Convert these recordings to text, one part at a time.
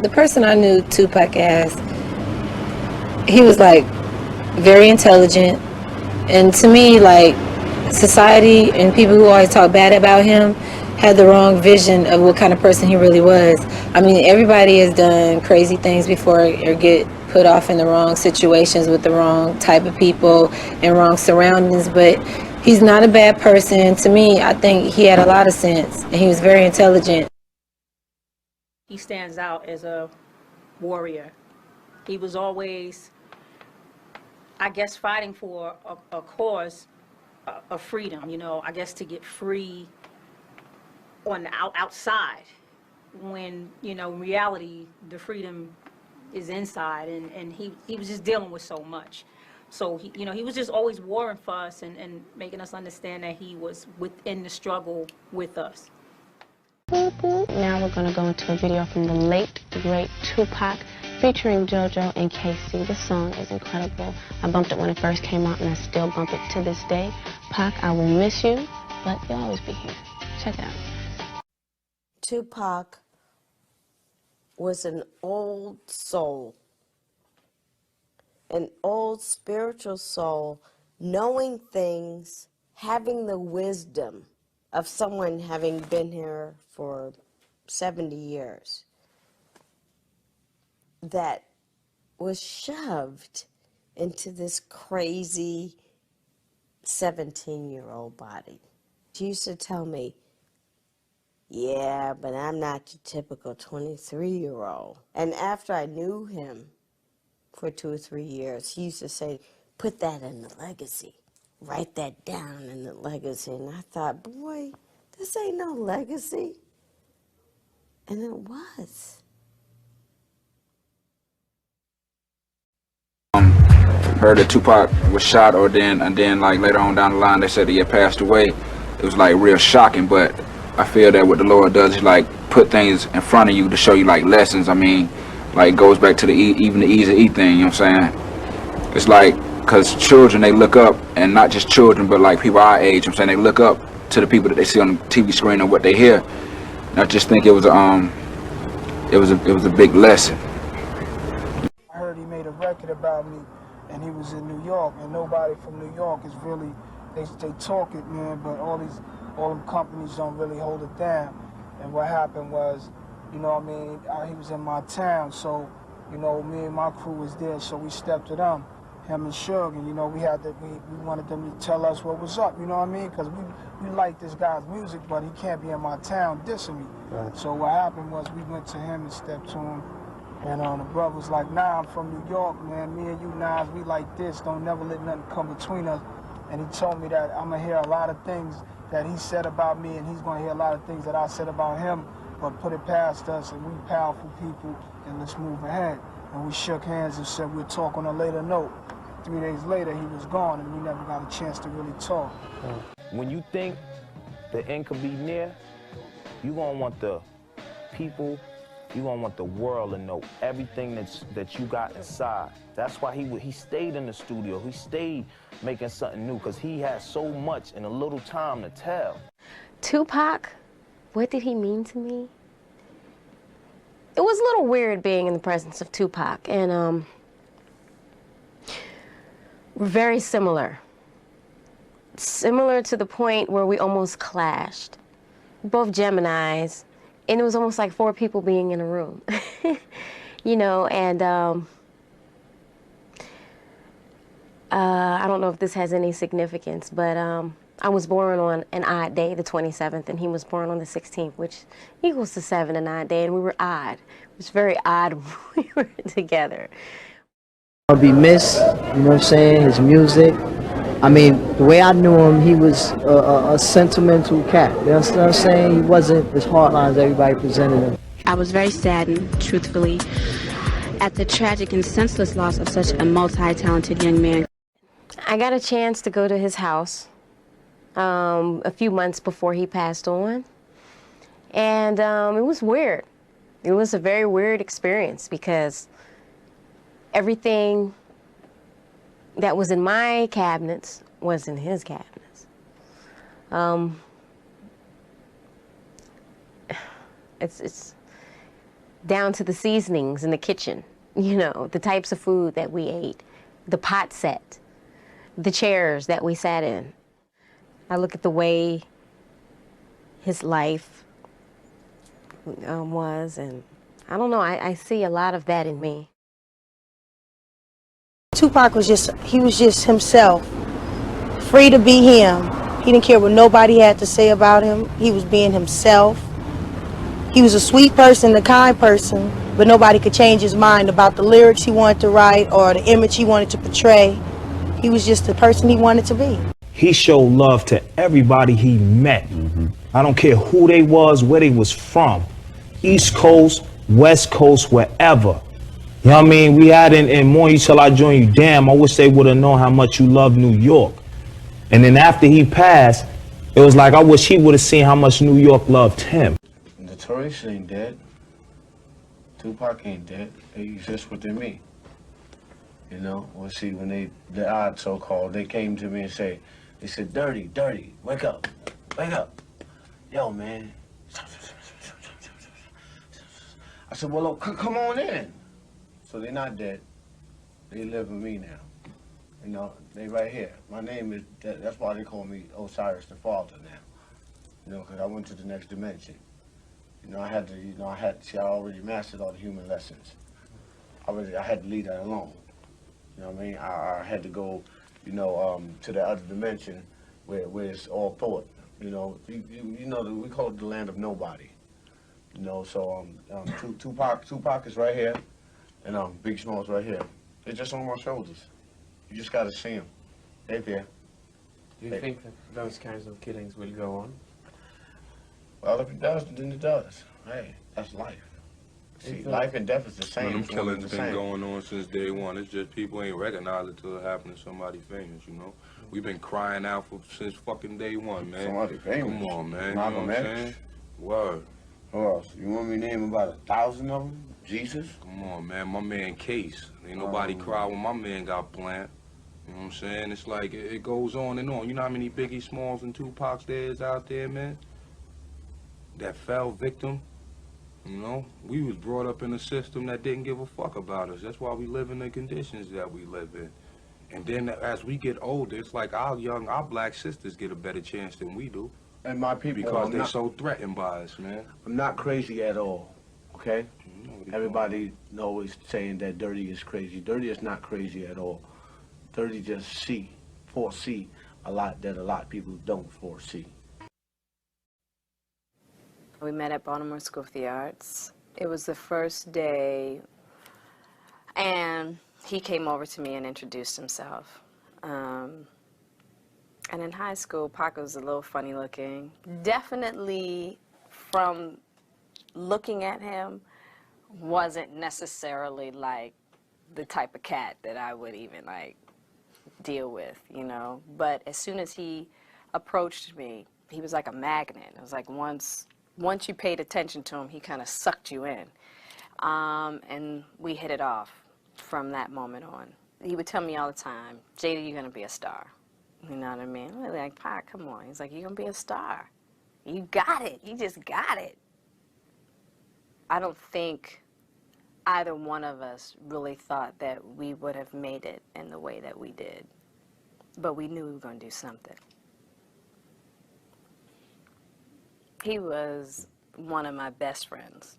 The person I knew Tupac as, he was like very intelligent, and to me, like, society and people who always talk bad about him had the wrong vision of what kind of person he really was. I mean, everybody has done crazy things before or get put off in the wrong situations with the wrong type of people and wrong surroundings, but he's not a bad person. To me, I think he had a lot of sense and he was very intelligent. He stands out as a warrior. He was always, I guess, fighting for a cause of freedom, you know, I guess to get free on the outside when, you know, in reality, the freedom is inside, and he was just dealing with so much. So, he, you know, he was just always warring for us and making us understand that he was within the struggle with us. Now we're going to go into a video from the late, great Tupac featuring JoJo and Casey. This song is incredible. I bumped it when it first came out, and I still bump it to this day. Pac, I will miss you, but you'll always be here. Check it out. Tupac was an old soul, an old spiritual soul, knowing things, having the wisdom of someone having been here for 70 years that was shoved into this crazy 17-year-old body. She used to tell me, yeah, but I'm not your typical 23-year-old. And after I knew him for 2 or 3 years, he used to say, put that in the legacy. Write that down in the legacy. And I thought, boy, this ain't no legacy. And it was. Heard that Tupac was shot, and then like later on down the line they said he had passed away. It was like real shocking, but I feel that what the Lord does is like put things in front of you to show you like lessons. I mean, like it goes back to even the Easy E thing, you know what I'm saying? It's like, cause children, they look up, and not just children, but like people our age, you know what I'm saying, they look up to the people that they see on the TV screen and what they hear. And I just think it was a big lesson. I heard he made a record about me, and he was in New York, and nobody from New York is really, they talk it, man, but all them companies don't really hold it down. And what happened was, you know what I mean, he was in my town, so, you know, me and my crew was there, so we stepped to them, him and Suge, and, you know, we wanted them to tell us what was up, you know what I mean, because we like this guy's music, but he can't be in my town dissing me. Right. So what happened was we went to him and stepped to him, and the brother was like, nah, I'm from New York, man. Me and you, Nas, we like this. Don't never let nothing come between us. And he told me that I'm going to hear a lot of things that he said about me, and he's going to hear a lot of things that I said about him, but put it past us, and we powerful people, and let's move ahead. And we shook hands and said we'll talk on a later note. 3 days later, he was gone, and we never got a chance to really talk. When you think the end could be near, you're going to want the people, you're going to want the world to know everything that you got inside. That's why he stayed in the studio. He stayed making something new, because he had so much in a little time to tell. Tupac, what did he mean to me? It was a little weird being in the presence of Tupac, and we're very similar. Similar to the point where we almost clashed. Both Geminis, and it was almost like 4 people being in a room. You know, and I don't know if this has any significance, but I was born on an odd day, the 27th, and he was born on the 16th, which equals to 7 and 9 day, and we were odd. It was very odd when we were together. I'll be missed, you know what I'm saying, his music. I mean, the way I knew him, he was a sentimental cat. You know what I'm saying? He wasn't as hardline as everybody presented him. I was very saddened, truthfully, at the tragic and senseless loss of such a multi-talented young man. I got a chance to go to his house a few months before he passed on, and it was weird. It was a very weird experience because everything that was in my cabinets was in his cabinets. down to the seasonings in the kitchen, you know, the types of food that we ate, the pot set, the chairs that we sat in. I look at the way his life was, and I don't know, I see a lot of that in me. Tupac was just himself, free to be him. He didn't care what nobody had to say about him. He was being himself. He was a sweet person, a kind person, but nobody could change his mind about the lyrics he wanted to write or the image he wanted to portray. He was just the person he wanted to be. He showed love to everybody he met. I don't care who they was, where they was from. East Coast, West Coast, wherever. You know what I mean? We had in Morning Till I Join You, damn, I wish they would have known how much you love New York. And then after he passed, it was like, I wish he would have seen how much New York loved him. Notorious ain't dead. Tupac ain't dead. They exist within me. You know, well, see, when the odd so-called, they came to me and they said, Dirty, wake up, yo, man. I said, well, look, come on in. So they're not dead. They live with me now. You know, they right here. My name is, that's why they call me Osiris the Father now. You know, because I went to the next dimension. You know, I already mastered all the human lessons. I had to leave that alone. You know what I mean? I had to go, you know, to the other dimension where it's all thought. You know, you know, we call it the land of nobody. You know, so Tupac is right here, and Big Small's right here. They're just on my shoulders. You just got to see them. They're there. Do you think that those kinds of killings will go on? Well, if it does, then it does. Hey, that's life. See, life and death is the same. Them killings been going on since day one. It's just people ain't recognize it till it happened to somebody famous, you know? We've been crying out since fucking day one, man. Somebody famous? Come on, man. Malcolm You know what I'm X? saying? Word. Who else? You want me to name about 1,000 of them? Jesus? Come on, man. My man Case. Ain't nobody cry when my man got blamed. You know what I'm saying? It's like, it goes on and on. You know how many Biggie Smalls and Tupacs there is out there, man? That fell victim. You know, we was brought up in a system that didn't give a fuck about us. That's why we live in the conditions that we live in. And then as we get older, it's like our black sisters get a better chance than we do. And my people, because they're so threatened by us, man. I'm not crazy at all, okay? Everybody always saying that Dirty is crazy. Dirty is not crazy at all. Dirty just foresee a lot that a lot of people don't foresee. We met at Baltimore School of the Arts. It was the first day, and he came over to me and introduced himself. And in high school, Pac was a little funny looking. Definitely, from looking at him, wasn't necessarily like the type of cat that I would even like deal with, you know. But as soon as he approached me, he was like a magnet. It was like once you paid attention to him, he kind of sucked you in. And we hit it off from that moment on. He would tell me all the time, Jada, you're going to be a star. You know what I mean? I'm like, Pac, come on. He's like, you're going to be a star. You got it. You just got it. I don't think either one of us really thought that we would have made it in the way that we did. But we knew we were going to do something. He was one of my best friends.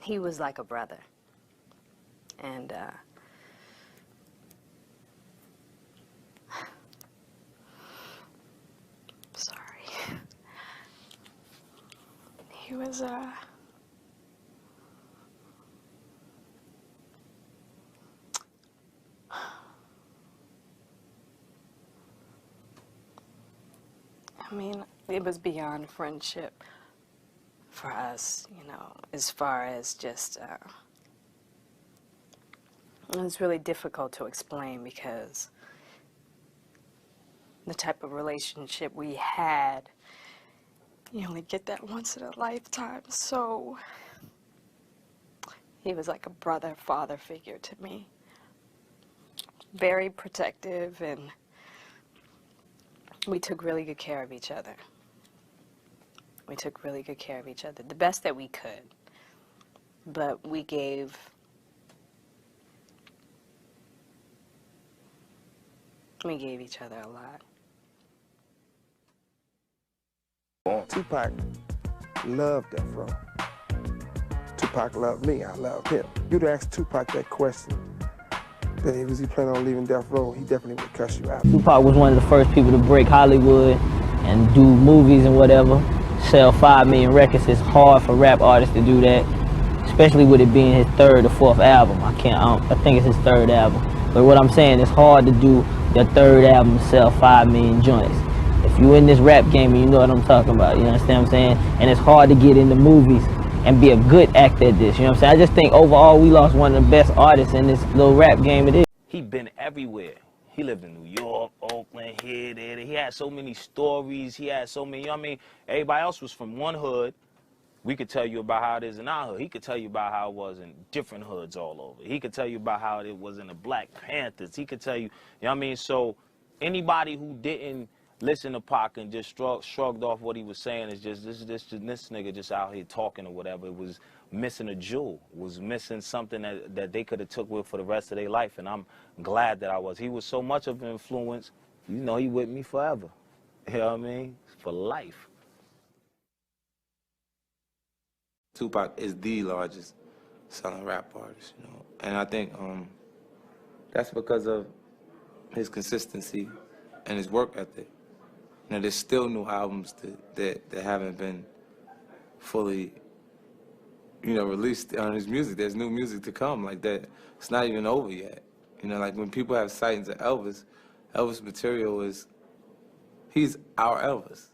He was like a brother. And sorry. He was I mean, it was beyond friendship for us, you know, as far as just, it was really difficult to explain because the type of relationship we had, you only get that once in a lifetime, so he was like a brother, father figure to me. Very protective, and we took really good care of each other. We took really good care of each other, the best that we could. But we gave each other a lot. Tupac loved Death Row. Tupac loved me, I loved him. You'd ask Tupac that question, that was he planning on leaving Death Row, he definitely would cuss you out. Tupac was one of the first people to break Hollywood and do movies and whatever, sell 5 million records. It's hard for rap artists to do that, especially with it being his 3rd or 4th album. I think it's his 3rd album. But what I'm saying, it's hard to do your 3rd album and sell 5 million joints. If you in this rap game, you know what I'm talking about, you understand what I'm saying? And it's hard to get into movies and be a good actor at this, you know what I'm saying? I just think overall we lost one of the best artists in this little rap game it is. He been everywhere. He lived in New York, Oakland, here, there. He had so many stories. He had so many, you know what I mean? Everybody else was from one hood. We could tell you about how it is in our hood. He could tell you about how it was in different hoods all over. He could tell you about how it was in the Black Panthers. He could tell you, you know what I mean? So anybody who didn't listen to Pac and just shrugged off what he was saying is just this nigga just out here talking or whatever. It was missing a jewel, was missing something that they could have took with for the rest of their life, and I'm glad that I was. He was so much of an influence, you know, he with me forever. You know what I mean? For life. Tupac is the largest selling rap artist, you know, and I think that's because of his consistency and his work ethic. You know, there's still new albums that haven't been fully, you know, released on his music. There's new music to come like that. It's not even over yet. You know, like when people have sightings of Elvis, Elvis material he's our Elvis.